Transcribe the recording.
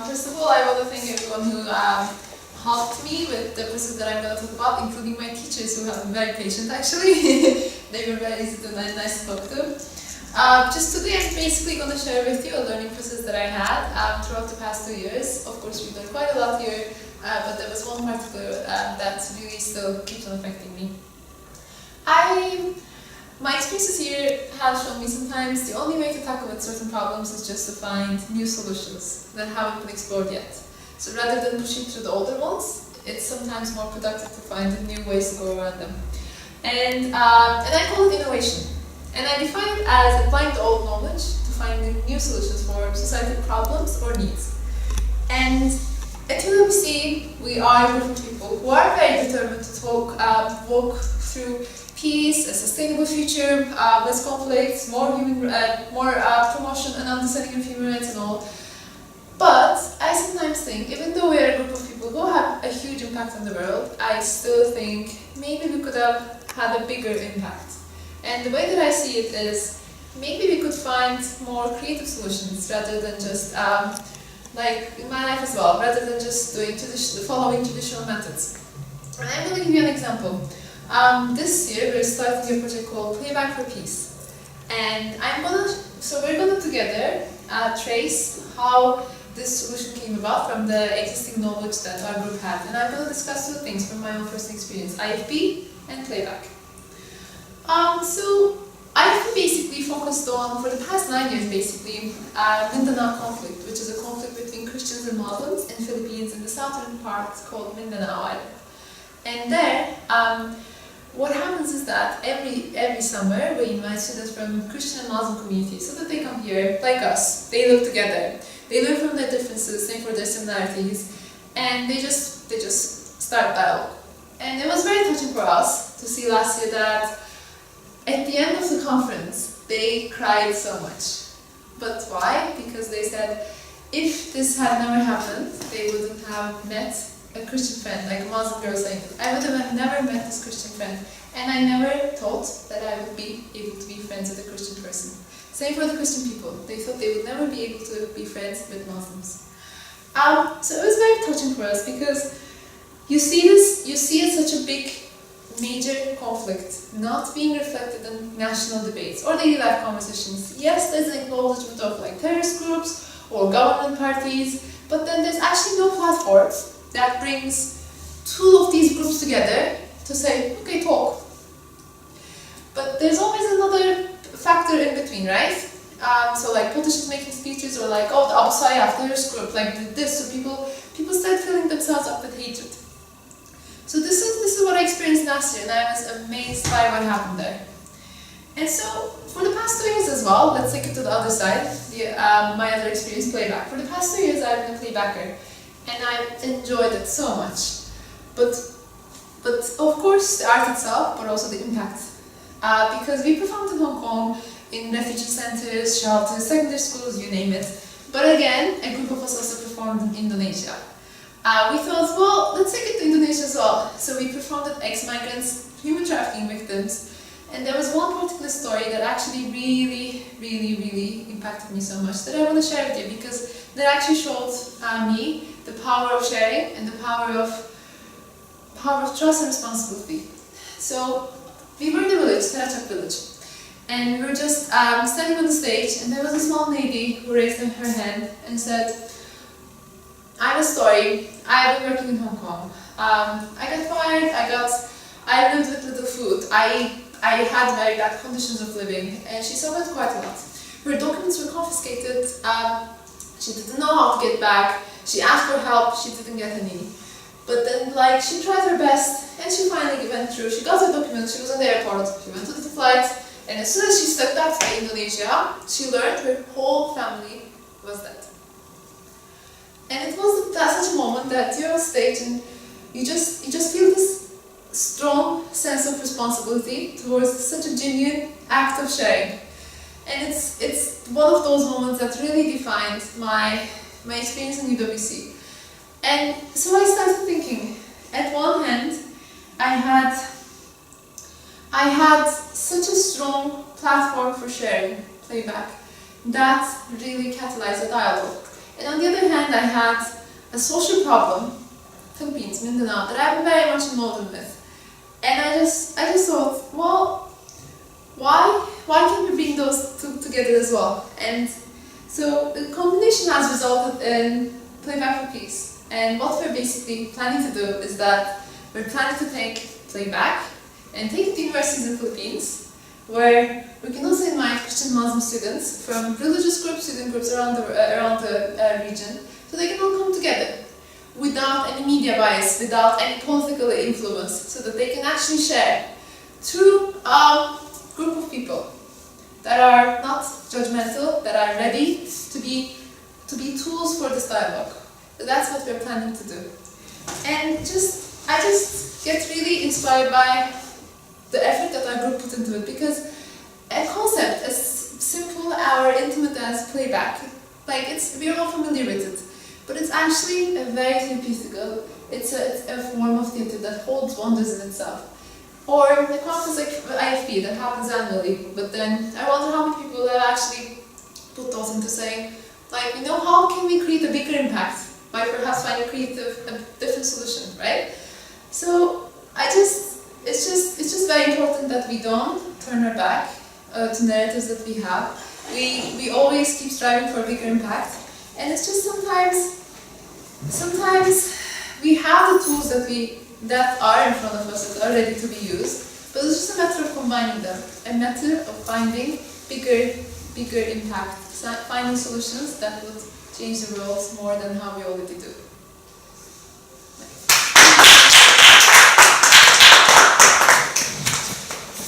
First of all, I want to thank everyone who helped me with the process that I'm going to talk about, including my teachers who have been very patient actually. They were very easy to nice to talk to. Just today I'm basically going to share with you a learning process that I had throughout the past 2 years. Of course we learned quite a lot here, but there was one particular that really still keeps on affecting me. My experiences here have shown me sometimes the only way to tackle with certain problems is just to find new solutions that haven't been explored yet. So rather than pushing through the older ones, it's sometimes more productive to find new ways to go around them. And I call it innovation. And I define it as applying the old knowledge to find new solutions for societal problems or needs. And at UWC, we are a group of people who are very determined to walk through peace, a sustainable future, less conflicts, more promotion and understanding of human rights and all. But I sometimes think, even though we are a group of people who have a huge impact on the world, I still think maybe we could have had a bigger impact. And the way that I see it is, maybe we could find more creative solutions rather than just, like in my life as well, rather than just following traditional methods. And I'm going to give you an example. This year we're starting a project called Playback for Peace. And we're going to together trace how this solution came about from the existing knowledge that our group had. And I'm going to discuss two things from my own first experience, IFP and Playback. So IFP basically focused on, for the past 9 years basically, Mindanao conflict, which is a conflict between Christians and Muslims in Philippines in the southern part called Mindanao Island. And there, what happens is that every summer we invite students from Christian and Muslim communities so that they come here, like us. They live together. They learn from their differences, same for their similarities, and they just start dialogue. And it was very touching for us to see last year that at the end of the conference they cried so much. But why? Because they said if this had never happened, they wouldn't have met a Christian friend, like a Muslim girl saying, I would have never met this Christian friend, and I never thought that I would be able to be friends with a Christian person. Same for the Christian people. They thought they would never be able to be friends with Muslims. So it was very touching for us because you see it such a big, major conflict not being reflected in national debates or daily life conversations. Yes, there's an acknowledgement of like terrorist groups or government parties, but then there's actually no platform that brings two of these groups together to say, okay, talk. But there's always another factor in between, right? So like politicians making speeches or like, oh, the Abu Sayyaf terrorist group like did this, so people start filling themselves up with hatred. So this is what I experienced last year, and I was amazed by what happened there. And so for the past 2 years as well, let's take it to the other side, my other experience, Playback. For the past 2 years I've been a playbacker, and I've enjoyed it so much. But of course the art itself, but also the impact. Because we performed in Hong Kong, in refugee centers, shelters, secondary schools, you name it. But again, a group of us also performed in Indonesia. We thought, well, let's take it to Indonesia as well. So we performed at ex-migrants, human trafficking victims. And there was one particular story that actually really impacted me so much that I want to share with you, because that actually showed me the power of sharing and the power of trust and responsibility. So we were in the village, Terachak village, and we were just standing on the stage, and there was a small lady who raised her hand and said, I have a story. I've been working in Hong Kong. I got fired. I lived with little food. I had very bad conditions of living, and she suffered quite a lot. Her documents were confiscated. She didn't know how to get back. She asked for help. She didn't get any. But then, like, she tried her best, and she finally went through. She got her documents. She was on the airport. She went to the flight, and as soon as she stepped out to Indonesia, she learned her whole family was dead. And it was such a moment that you're on stage and you just feel this strong sense of responsibility towards such a genuine act of sharing. And it's one of those moments that really defined my experience in UWC. And so I started thinking, at one hand, I had such a strong platform for sharing, Playback, that really catalyzed a dialogue. And on the other hand, I had a social problem, Philippines, Mindanao, that I'm very much involved with. And I just thought, well, why can't we bring those two together as well? And so the combination has resulted in Playback for Peace. And what we're basically planning to do is that we're planning to take Playback and take it to universities in the Philippines, where we can also invite Christian Muslim students from religious groups, student groups around the region, so they can all come together without any media bias, without any political influence, so that they can actually share through a group of people that are not judgmental, that are ready to be tools for this dialogue. So that's what we're planning to do. And I just get really inspired by the effort that our group put into it, because a concept as simple or intimate as Playback, like we're all familiar with it, but it's actually a very therapeutical, it's a form of theatre that holds wonders in itself. Or a conference like IFP that happens annually, but then I wonder how many people have actually put thought into saying, like, how can we create a bigger impact by perhaps finding a different solution, right? So it's just very important that we don't turn our back to narratives that we have. We always keep striving for a bigger impact, and it's just sometimes we have the tools that are in front of us, that are ready to be used, but it's just a matter of combining them, a matter of finding bigger impact, finding solutions that would change the world more than how we already do.